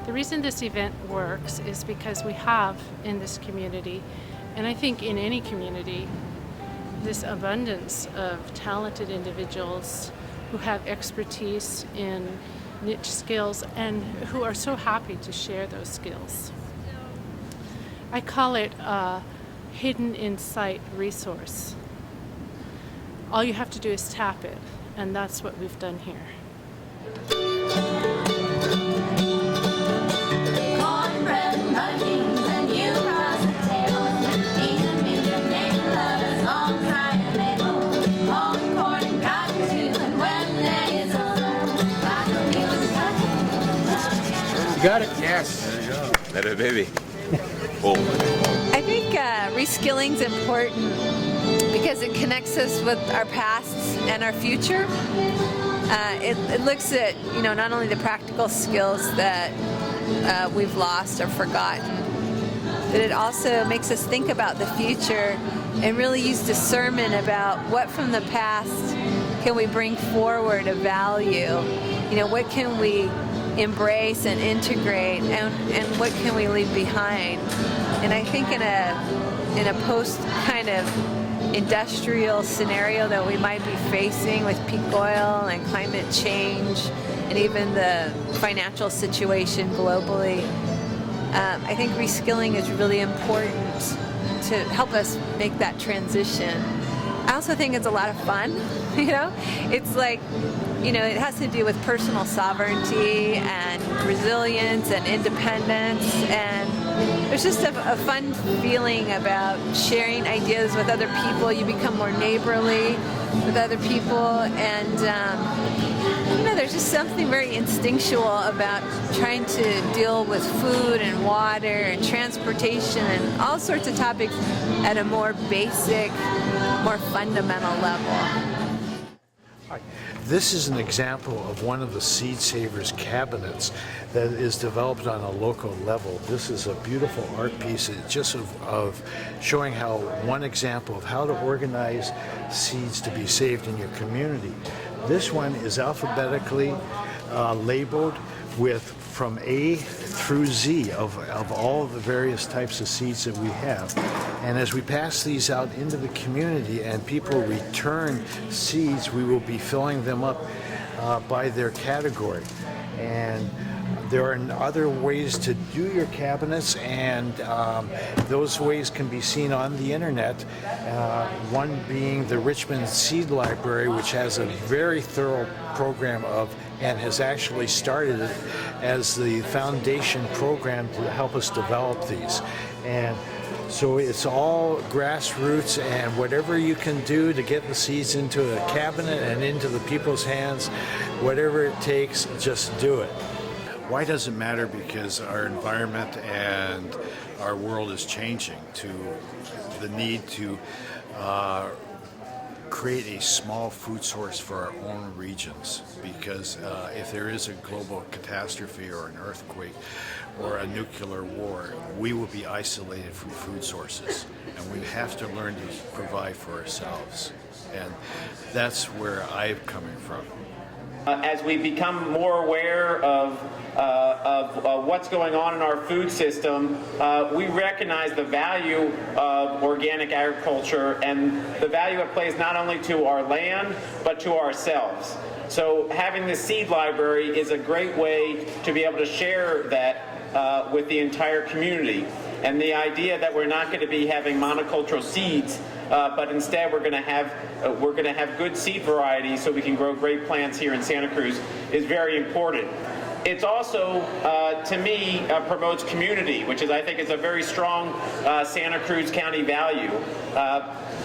The reason this event works is because we have in this community, and I think in any community, this abundance of talented individuals who have expertise in niche skills and who are so happy to share those skills. I call it a hidden insight resource. All you have to do is tap it, and that's what we've done here. Got it? Yes. There you go. Let it, baby. Boom. I think reskilling is important because it connects us with our pasts and our future. It looks at, not only the practical skills that we've lost or forgotten, but it also makes us think about the future and really use discernment about what from the past can we bring forward of value. What can we embrace and integrate, and what can we leave behind? And I think in a post kind of industrial scenario that we might be facing with peak oil and climate change and even the financial situation globally, I think reskilling is really important to help us make that transition. I also think it's a lot of fun. It's like, it has to do with personal sovereignty and resilience and independence, and there's just a fun feeling about sharing ideas with other people. You become more neighborly with other people, and there's just something very instinctual about trying to deal with food and water and transportation and all sorts of topics at a more basic, more fundamental level. This is an example of one of the Seed Savers cabinets that is developed on a local level. This is a beautiful art piece, just of showing how one example of how to organize seeds to be saved in your community. This one is alphabetically labeled with from A through Z of all of the various types of seeds that we have. And as we pass these out into the community and people return seeds, we will be filling them up by their category. And there are other ways to do your cabinets, and those ways can be seen on the internet. One being the Richmond Seed Library, which has a very thorough program and has actually started it as the foundation program to help us develop these. And so it's all grassroots, and whatever you can do to get the seeds into a cabinet and into the people's hands, whatever it takes, just do it. Why does it matter? Because our environment and our world is changing to the need to create a small food source for our own regions, because if there is a global catastrophe or an earthquake or a nuclear war, we will be isolated from food sources, and we have to learn to provide for ourselves. And that's where I'm coming from. As we become more aware of what's going on in our food system, we recognize the value of organic agriculture and the value it plays not only to our land, but to ourselves. So having this seed library is a great way to be able to share that with the entire community. And the idea that we're not going to be having monocultural seeds, but instead we're going to have good seed varieties so we can grow great plants here in Santa Cruz is very important. It's also, to me, promotes community, which I think is a very strong Santa Cruz County value.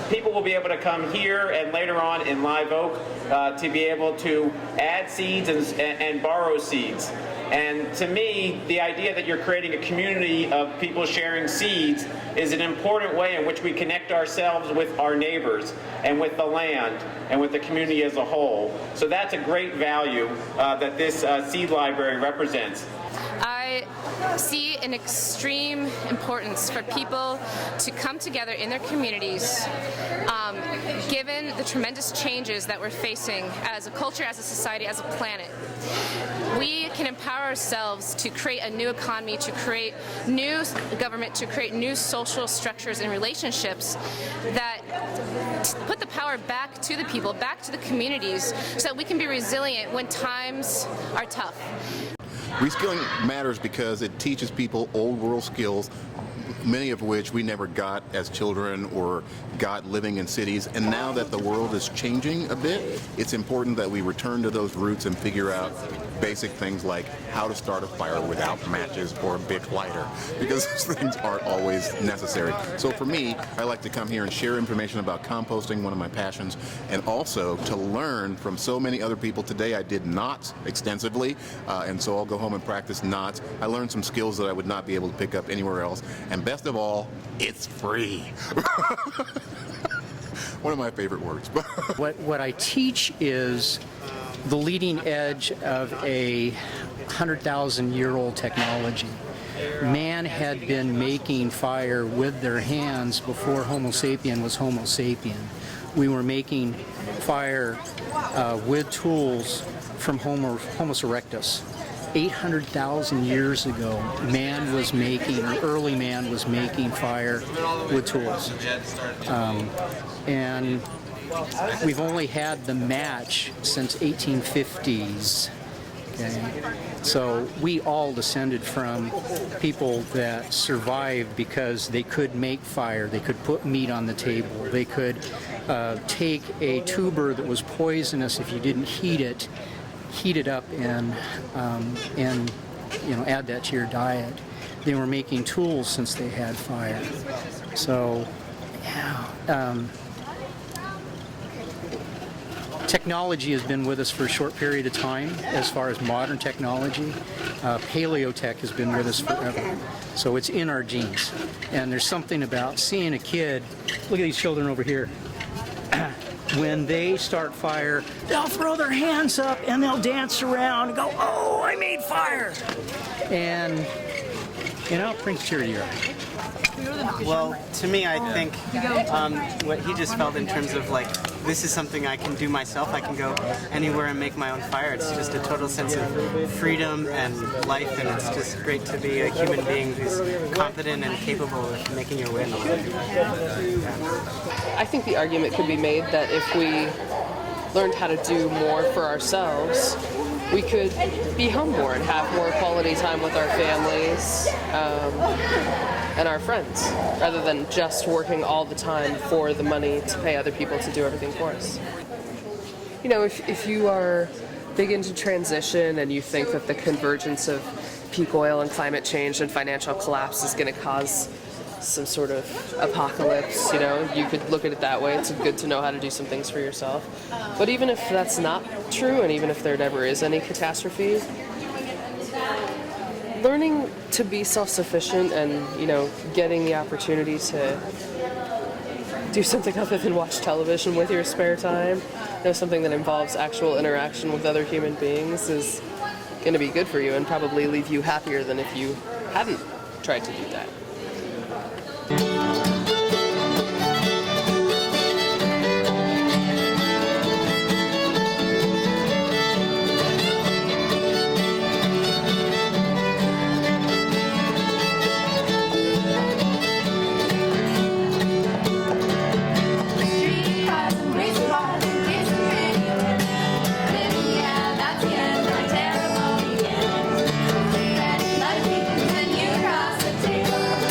People will be able to come here and later on in Live Oak to be able to add seeds and borrow seeds. And to me, the idea that you're creating a community of people sharing seeds is an important way in which we connect ourselves with our neighbors and with the land and with the community as a whole. So that's a great value that this seed library represents. I see an extreme importance for people to come together in their communities, given the tremendous changes that we're facing as a culture, as a society, as a planet. We can empower ourselves to create a new economy, to create new government, to create new social structures and relationships that put the power back to the people, back to the communities, so that we can be resilient when times are tough. Reskilling matters because it teaches people old world skills, many of which we never got as children or got living in cities. And now that the world is changing a bit, it's important that we return to those roots and figure out basic things like how to start a fire without matches or a big lighter, because those things aren't always necessary. So for me, I like to come here and share information about composting, one of my passions, and also to learn from so many other people. Today I did knots extensively, and so I'll go home and practice knots. I learned some skills that I would not be able to pick up anywhere else, and best of all, it's free. One of my favorite words. What I teach is the leading edge of a 100,000-year-old technology. Man had been making fire with their hands before Homo sapien was Homo sapien. We were making fire with tools from Homo erectus. 800,000 years ago, early man was making fire with tools. And we've only had the match since 1850s. Okay? So we all descended from people that survived because they could make fire, they could put meat on the table, they could take a tuber that was poisonous if you didn't heat it up and add that to your diet. They were making tools since they had fire. So, yeah. Technology has been with us for a short period of time as far as modern technology. Paleotech has been with us forever. So it's in our genes. And there's something about seeing a kid, look at these children over here. When they start fire, they'll throw their hands up and they'll dance around and go, "Oh, I made fire!" And, it brings tear to your eye. Well, to me, I think what he just felt in terms of this is something I can do myself. I can go anywhere and make my own fire. It's just a total sense of freedom and life, and it's just great to be a human being who's confident and capable of making your way in the world. I think the argument could be made that if we learned how to do more for ourselves, we could be home more and have more quality time with our families and our friends, rather than just working all the time for the money to pay other people to do everything for us. If you are big into transition and you think that the convergence of peak oil and climate change and financial collapse is going to cause some sort of apocalypse, you could look at it that way. It's good to know how to do some things for yourself. But even if that's not true, and even if there never is any catastrophe, learning to be self-sufficient and, getting the opportunity to do something other than watch television with your spare time, something that involves actual interaction with other human beings is going to be good for you and probably leave you happier than if you hadn't tried to do that. Let it be, continue across the table.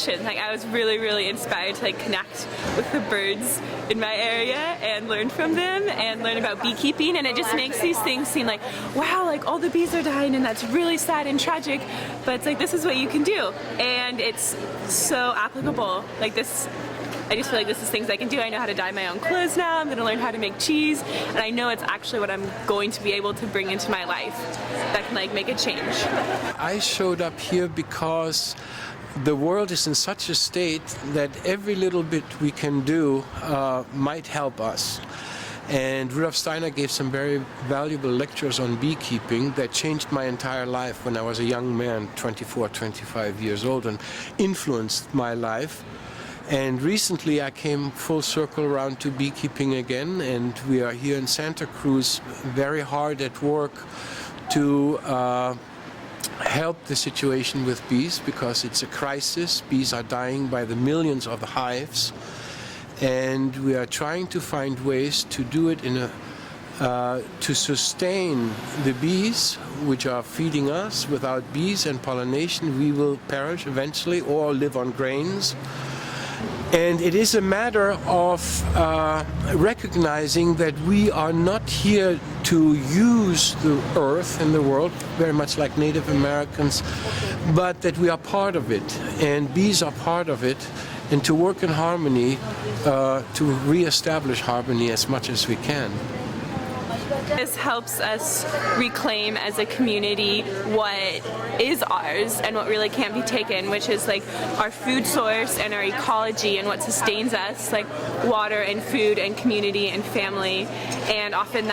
connection. Like I was really, really inspired to like connect with the birds in my area and learn from them and learn about beekeeping, and it just makes these things seem like, wow, like all the bees are dying and that's really sad and tragic, but it's like this is what you can do, and it's so applicable. Like this, I just feel like this is things I can do. I know how to dye my own clothes now. I'm going to learn how to make cheese, and I know it's actually what I'm going to be able to bring into my life that can like make a change. I showed up here because the world is in such a state that every little bit we can do might help us. And Rudolf Steiner gave some very valuable lectures on beekeeping that changed my entire life when I was a young man, 24, 25 years old, and influenced my life. And recently I came full circle around to beekeeping again, and we are here in Santa Cruz very hard at work to help the situation with bees, because it's a crisis. Bees are dying by the millions of the hives, and we are trying to find ways to do it in to sustain the bees which are feeding us. Without bees and pollination we will perish eventually or live on grains. And it is a matter of recognizing that we are not here to use the earth and the world, very much like Native Americans, but that we are part of it, and bees are part of it, and to work in harmony, to re-establish harmony as much as we can. This helps us reclaim as a community what is ours and what really can't be taken, which is like our food source and our ecology and what sustains us, like water and food and community and family. And often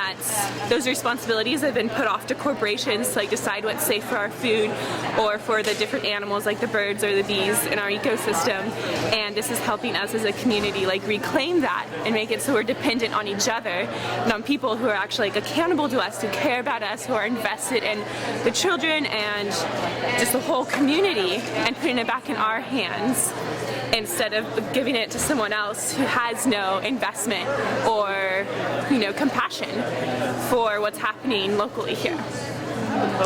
those responsibilities have been put off to corporations to like decide what's safe for our food or for the different animals like the birds or the bees in our ecosystem. And this is helping us as a community like reclaim that and make it so we're dependent on each other and on people who are actually like accountable to us, who care about us, who are invested in the children and just the whole community, and putting it back in our hands instead of giving it to someone else who has no investment or, compassion for what's happening locally here.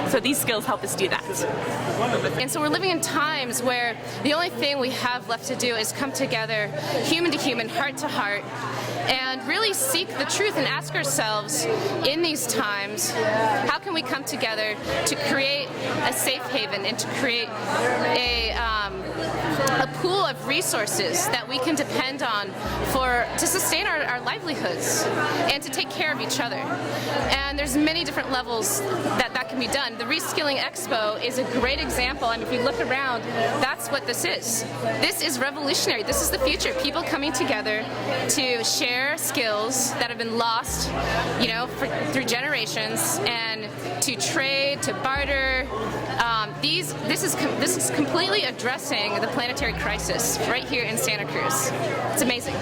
So these skills help us do that. And so we're living in times where the only thing we have left to do is come together, human to human, heart to heart, and really seek the truth and ask ourselves in these times, how can we come together to create a safe haven and to create a pool of resources that we can depend on to sustain our livelihoods and to take care of each other. And there's many different levels that can be done. The Reskilling Expo is a great example, and if you look around, that's what this is. This is revolutionary. This is the future. People coming together to share skills that have been lost, through generations, and to trade, to barter. This is completely addressing the planetary crisis right here in Santa Cruz. It's amazing.